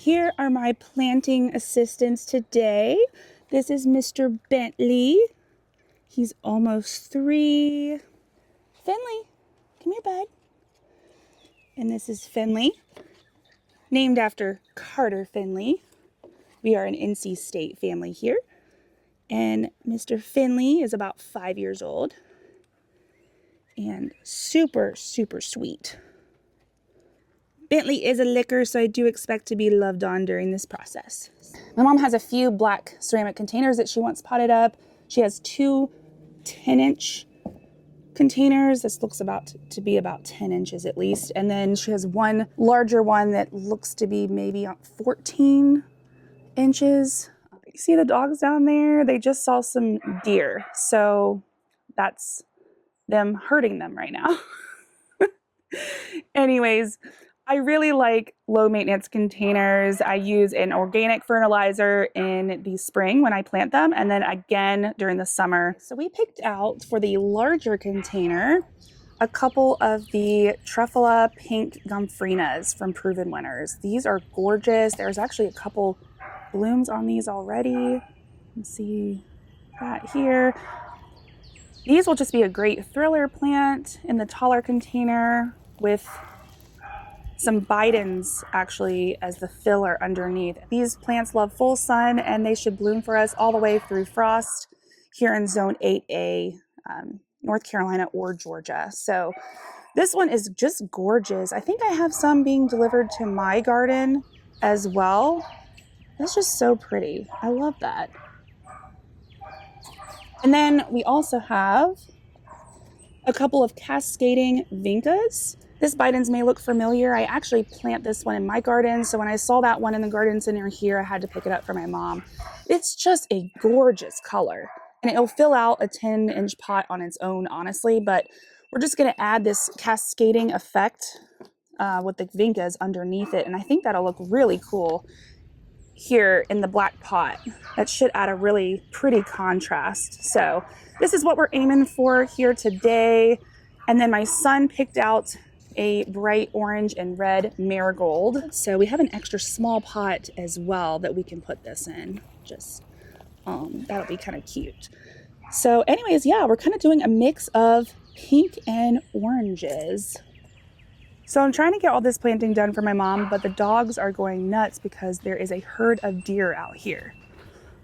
here are my planting assistants today. This is Mr. Bentley. He's almost 3. Finley, come here, bud. And this is Finley, named after Carter Finley. We are an NC State family here. And Mr. Finley is about 5 years old and super, super sweet. Bentley is a licker, so I do expect to be loved on during this process. My mom has a few black ceramic containers that she wants potted up. She has 2 10-inch containers. This looks to be about 10 inches at least. And then she has one larger one that looks to be maybe 14 inches. You see the dogs down there? They just saw some deer. So that's them hurting them right now. Anyways, I really like low maintenance containers. I use an organic fertilizer in the spring when I plant them, and then again during the summer. So we picked out for the larger container a couple of the Truffula Pink Gomphrenias from Proven Winners. These are gorgeous. There's actually a couple blooms on these already. You can see that here. These will just be a great thriller plant in the taller container with some bidens actually as the filler underneath. These plants love full sun and they should bloom for us all the way through frost here in zone 8A, North Carolina or Georgia. So this one is just gorgeous. I think I have some being delivered to my garden as well. That's just so pretty. I love that. And then we also have a couple of cascading Vincas. This bidens may look familiar. I actually plant this one in my garden. So when I saw that one in the garden center here, I had to pick it up for my mom. It's just a gorgeous color and it'll fill out a 10-inch pot on its own, honestly, but we're just gonna add this cascading effect with the Vincas underneath it. And I think that'll look really cool here in the black pot. That should add a really pretty contrast. So this is what we're aiming for here today. And then my son picked out a bright orange and red marigold. So we have an extra small pot as well that we can put this in. Just, that'll be kind of cute. So anyways, yeah, we're kind of doing a mix of pink and oranges. So I'm trying to get all this planting done for my mom, but the dogs are going nuts because there is a herd of deer out here.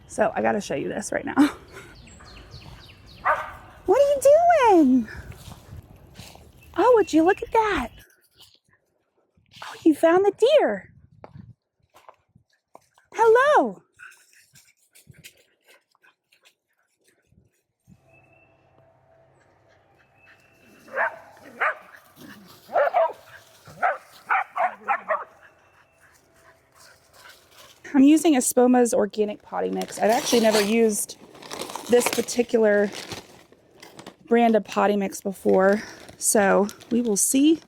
So I gotta show you this right now. What are you doing? Oh, would you look at that? Oh, you found the deer. Hello. I'm using Espoma's organic potty mix. I've actually never used this particular brand of potty mix before, so we will see.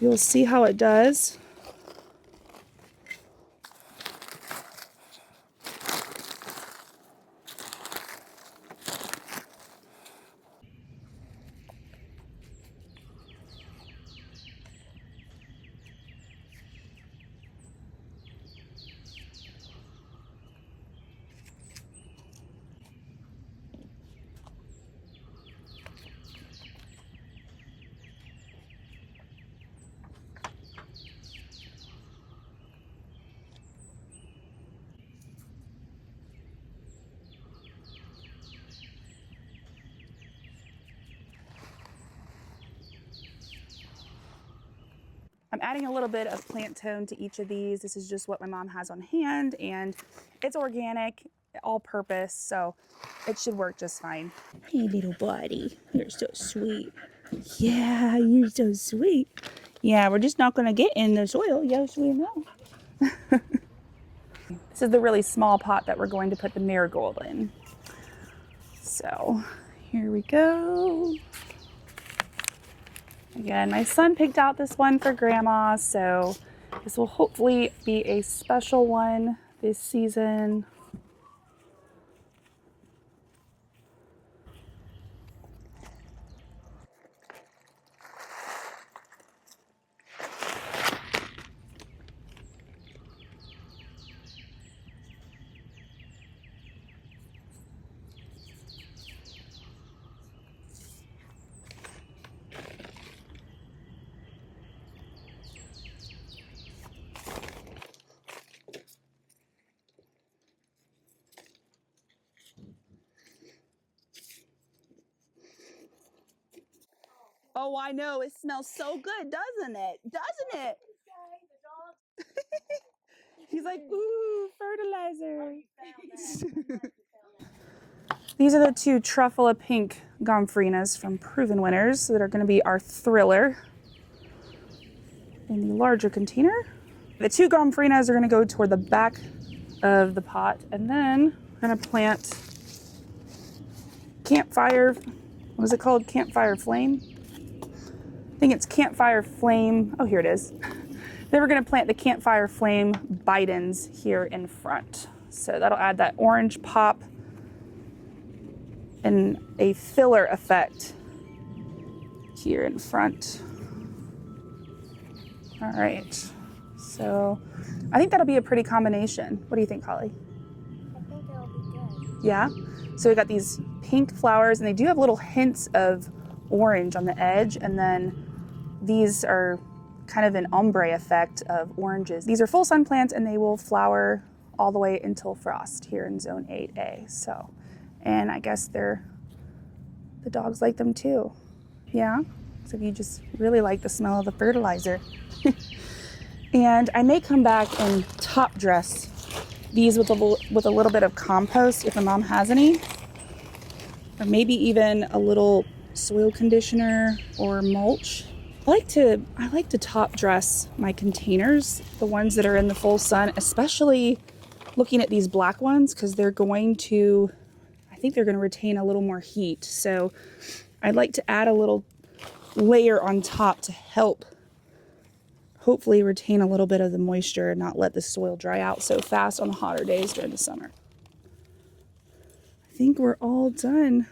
You'll see how it does. I'm adding a little bit of plant tone to each of these. This is just what my mom has on hand, and it's organic, all purpose, so it should work just fine. Hey, little buddy, you're so sweet. Yeah, you're so sweet. Yeah, we're just not gonna get in the soil. Yes, we know. This is the really small pot that we're going to put the marigold in. So here we go. Again, my son picked out this one for Grandma, so this will hopefully be a special one this season. Oh, I know. It smells so good, doesn't it? Doesn't it? He's like, ooh, fertilizer. These are the two Truffula Pink Gompphrenas from Proven Winners that are going to be our thriller in the larger container. The two Gompphrenas are going to go toward the back of the pot, and then we're going to plant Campfire. What is it called? Campfire Flame? I think it's Campfire Flame. Oh, here it is. Then we're going to plant the Campfire Flame Bidens here in front. So that'll add that orange pop and a filler effect here in front. All right. So I think that'll be a pretty combination. What do you think, Holly? I think it'll be good. Yeah? So we got these pink flowers, and they do have little hints of orange on the edge, and then these are kind of an ombre effect of oranges. These are full sun plants, and they will flower all the way until frost here in zone 8A. So, and I guess the dogs like them too. Yeah? So if you just really like the smell of the fertilizer. And I may come back and top dress these with a little bit of compost if my mom has any, or maybe even a little soil conditioner or mulch. I like to top dress my containers, the ones that are in the full sun, especially looking at these black ones, because I think they're going to retain a little more heat. So I'd like to add a little layer on top to help hopefully retain a little bit of the moisture and not let the soil dry out so fast on the hotter days during the summer. I think we're all done.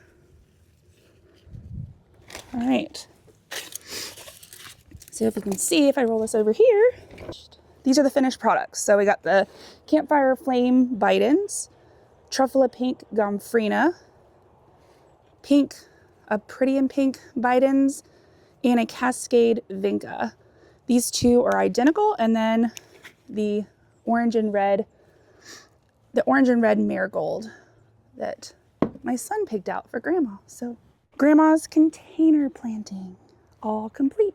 All right. So if you can see, if I roll this over here, these are the finished products. So we got the Campfire Flame Bidens, Truffula Pink Gomphrena, a Pretty in Pink Bidens, and a Cascade Vinca. These two are identical, and then the orange and red marigold that my son picked out for Grandma. So Grandma's container planting all complete.